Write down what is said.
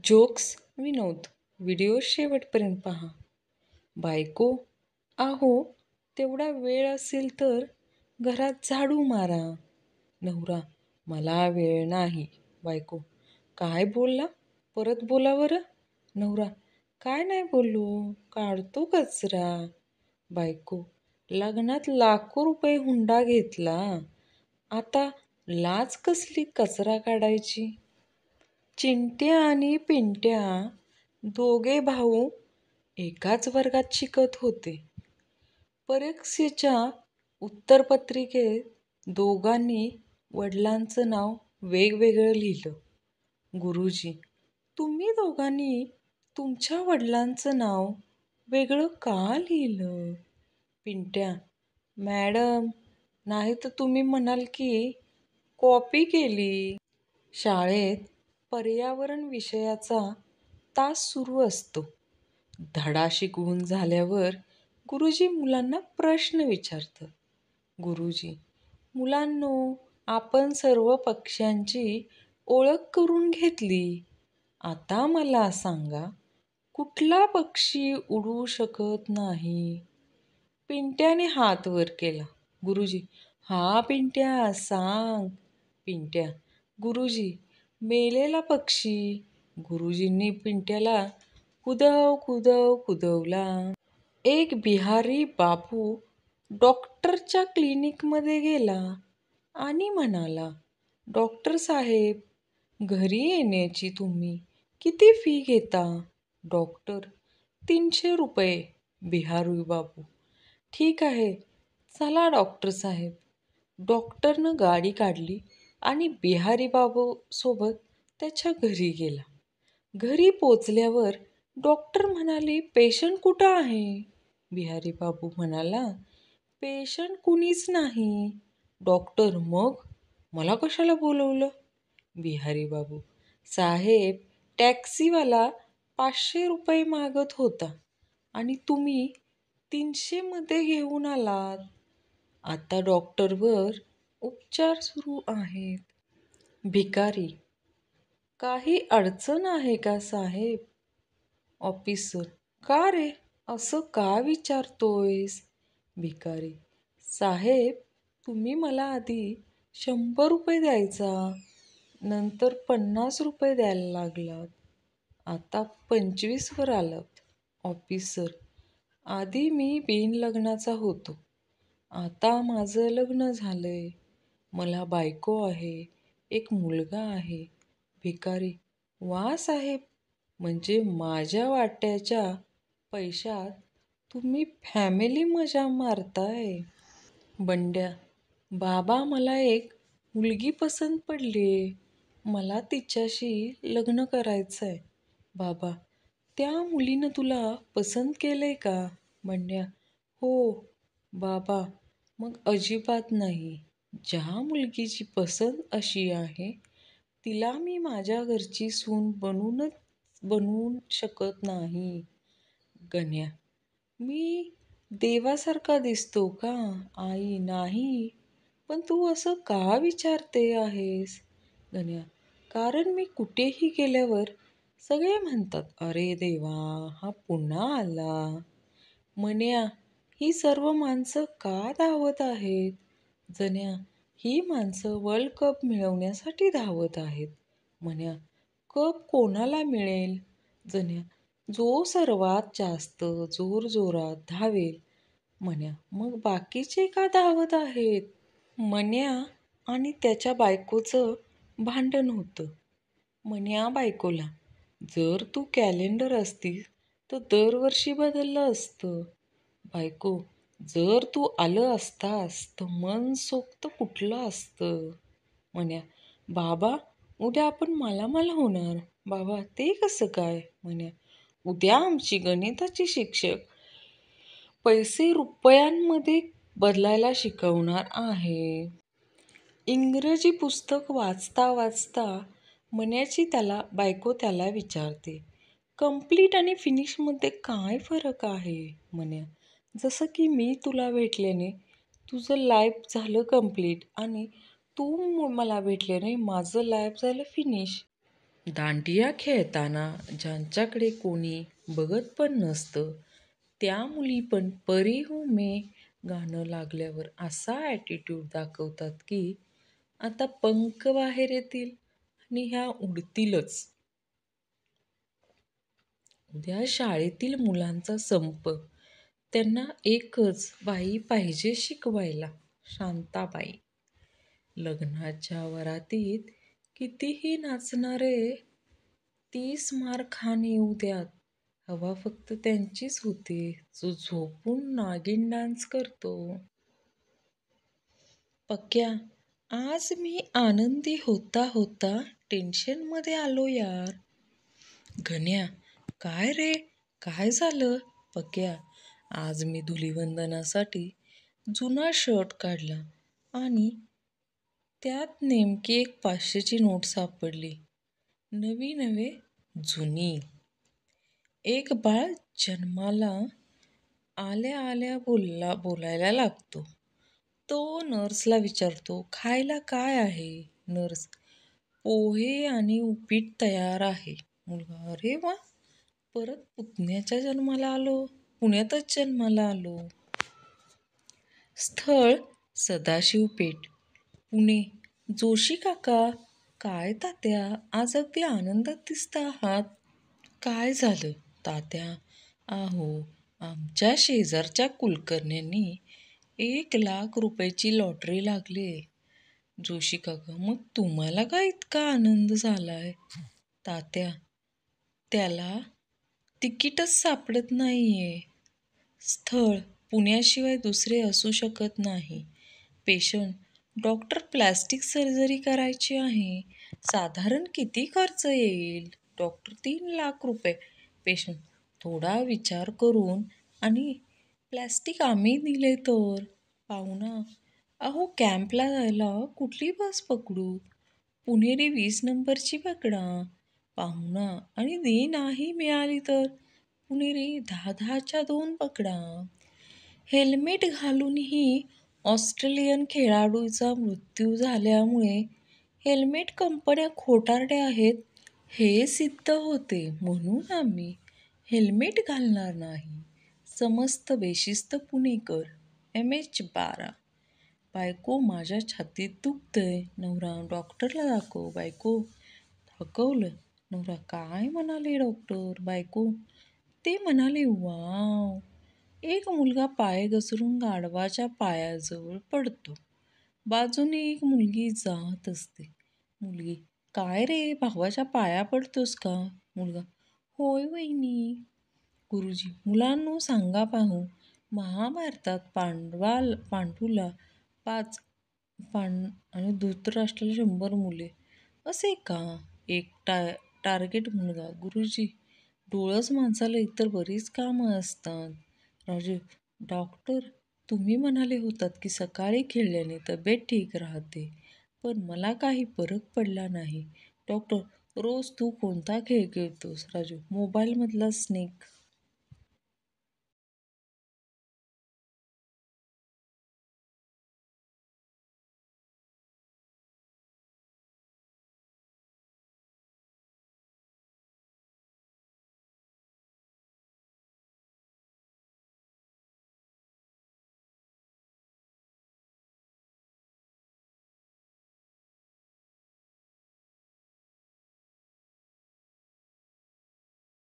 Jokes विनोद video शेवटपर्यंत पहा. बायको, आहो तेवढा वेळ असेल तर घरात झाडू मारा. नवरा, मला वेळ नाही. बायको, काय बोलला? परत बोला बरं. नवरा, काय नाही बोललो, काढतो कचरा. बायको, लग्नात लाखो रुपये हुंडा घेतला, आता लाज कसली कचरा काढायची. चिंट्या आणि पिंट्या दोघे भाऊ एकाच वर्गात शिकत होते. परीक्षेच्या उत्तरपत्रिकेत दोघांनी वडिलांचं नाव वेगवेगळं लिहिलं. गुरुजी, तुम्ही दोघांनी तुमच्या वडिलांचं नाव वेगळं का लिहिलं? पिंट्या, मॅडम, नाही तर तुम्ही म्हणाल की कॉपी केली. शाळेत पर्यावरण विषयाचा तास सुरू असतो. धडा शिकवून झाल्यावर गुरुजी मुलांना प्रश्न विचारतात. गुरुजी, मुलांनो, आपण सर्व पक्ष्यांची ओळख करून घेतली. आता मला सांगा, कुठला पक्षी उडू शकत नाही? पिंट्याने हात वर केला. गुरुजी, हा पिंट्या सांग. पिंट्या, गुरुजी, मेलेला पक्षी. गुरुजींनी पिंट्याला कुदव कुदव कुदवला. एक बिहारी बापू डॉक्टरच्या क्लिनिकमध्ये गेला आणि म्हणाला, डॉक्टर साहेब, घरी येण्याची तुम्ही किती फी घेता? डॉक्टर, 300 रुपये. बिहारी बापू, ठीक आहे, चला डॉक्टर साहेब. डॉक्टरनं गाडी काढली आणि बिहारी बाबू सोबत त्याच्या घरी गेला. घरी पोचल्यावर डॉक्टर म्हणाले, पेशंट कुठं आहे? बिहारी बाबू म्हणाला, पेशंट कुणीच नाही. डॉक्टर, मग मला कशाला बोलवलं? बिहारी बाबू, साहेब, टॅक्सीवाला 500 रुपये मागत होता आणि तुम्ही 300 मध्ये घेऊन आलात. आता डॉक्टरवर उपचार सुरू आहेत. भिकारी, काही अडचण आहे का साहेब? ऑफिसर, का रे, असं का विचारतोयस? भिकारी, साहेब, तुम्ही मला आधी 100 रुपये द्यायचा, नंतर 50 रुपये द्यायला लागलात, आता 25 वर आलात. ऑफिसर, आधी मी बिनलग्नाचा होतो, आता माझं लग्न झालंय, मला बायको आहे, एक मुलगा आहे. भिकारी, वा साहेब, म्हणजे माझ्या वाट्याच्या पैशात तुम्ही फॅमिली मजा मारताय. बंड्या, बाबा, मला एक मुलगी पसंत पडलीये, मला तिच्याशी लग्न करायचंय. बाबा, त्या मुलीनं तुला पसंत केलंय का? बंड्या, हो. बाबा, मग अजिबात नाही. ज्या मुलगीची पसंत अशी आहे, तिला मी माझ्या घरची सून बनवू शकत नाही. गण्या, मी देवासारखा दिसतो का? आई, नाही, पण तू असं का विचारते आहेस? गण्या, कारण मी कुठेही गेल्यावर सगळे म्हणतात, अरे देवा, हा पुन्हा आला. मन्या, ही सर्व माणसं का धावत आहेत? जण्या, ही माणसं वर्ल्ड कप मिळवण्यासाठी धावत आहेत. मन्या, कप कोणाला मिळेल? जण्या, जो सर्वात जास्त जोरजोरात धावेल. मन्या, मग बाकीचे का धावत आहेत? मन्या आणि त्याच्या बायकोचं भांडण होतं. मन्या बायकोला, जर तू कॅलेंडर असतीस तर दरवर्षी बदललं असतं. बायको, जर तू आलं असतास तर मनसोक्त कुठलं असतं. मन्या, बाबा, उद्या आपण मालामाल होणार. बाबा, ते कसं काय? मन्या, उद्या आमची गणिताची शिक्षक पैसे रुपयांमध्ये बदलायला शिकवणार आहे. इंग्रजी पुस्तक वाचता वाचता मन्याची बायको त्याला विचारते, कम्प्लीट आणि फिनिशमध्ये काय फरक आहे? मन्या, जसं की मी तुला भेटल्याने तुझं लाईफ झालं कम्प्लीट आणि तू मला भेटल्याने माझं लाईफ झालं फिनिश. दांडिया खेळताना ज्यांच्याकडे कोणी बघत पण नसतं त्या मुली पण परी हूँ मैं गाणं लागल्यावर असा ॲटिट्यूड दाखवतात की आता पंख बाहेर येतील आणि ह्या उडतीलच. उद्या शाळेतील मुलांचा संप. त्यांना एकच बाई पाहिजे शिकवायला, शांताबाई. लग्नाच्या वरातीत कितीही नाचणारे 30 मार खान येऊ द्यात. हवा फक्त त्यांचीच होते जो झोपून नागिन डान्स करतो. पक्या, आज मी आनंदी होता होता टेन्शनमध्ये आलो यार. घन्या, काय रे, काय झालं? पक्या, आज मी धुलिवंदनासाठी जुना शर्ट काढला आणि त्यात नेमकी एक 500ची नोट सापडली. नवी नव्हे, जुनी. एक बाळ जन्माला आल्या आल्या बोलायला लागतो. तो नर्सला विचारतो, खायला काय आहे? नर्स, पोहे आणि उपीट तयार आहे. मुलगा, अरे वा, परत पुण्यातच जन्माला आलो. स्थळ सदाशिव पेठ, पुणे. जोशी काका, काय तात्या, आज अगदी आनंदात दिसता आहात. काय झालं तात्या? अहो, आमच्या शेजारच्या कुलकर्ण्यांनी 1,00,000 रुपयाची लॉटरी लागली. जोशी काका, मग तुम्हाला का इतका आनंद झालाय? तात्या, त्याला तिकीटच सापडत नाहीये. स्थळ पुण्याशिवाय दुसरे असू शकत नाही. पेशंट, डॉक्टर, प्लॅस्टिक सर्जरी करायची आहे. साधारण किती खर्च येईल? डॉक्टर, 3,00,000 रुपये. पेशंट, थोडा विचार करून आणि प्लॅस्टिक आम्ही दिले तर. पाहुणा, अहो कॅम्पला जायला कुठली बस पकडू? पुणेरी 20 नंबरची पकडा. पाहुणा, आणि ती नाही मिळाली तर? पुणेरी 10-10च्या 2 पकडा. हेल्मेट घालूनही ऑस्ट्रेलियन खेळाडूचा मृत्यू झाल्यामुळे हेल्मेट कंपन्या खोटारड्या आहेत हे सिद्ध होते, म्हणून आम्ही हेल्मेट घालणार नाही. समस्त बेशिस्त पुणेकर. MH12. बायको, माझ्या छातीत दुखतंय. नवरा, डॉक्टरला दाखव. बायको, दाखवलं. नवरा, काय म्हणाले डॉक्टर? बायको, ते म्हणाले, वाव. एक मुलगा पाय घसरून गाढवाच्या पायाजवळ पडतो. बाजूने एक मुलगी जात असते. मुलगी, काय रे, भावाच्या पाया पडतोस का? मुलगा, होय वहिनी. गुरुजी, मुलांनो सांगा पाहू, महाभारतात पांडूला 5 आणि धृतराष्ट्राला 100 मुले असे का? एक टार्गेट मुलगा, गुरुजी, डोळस माणसाला इतर बरीच कामं असतात. राजू, डॉक्टर, तुम्ही म्हणाले होतात की सकाळी खेळल्याने तब्येत ठीक राहते, पण मला काही फरक पडला नाही. डॉक्टर, रोज तू कोणता खेळ खेळतोस? राजू, मोबाईलमधला स्नेक.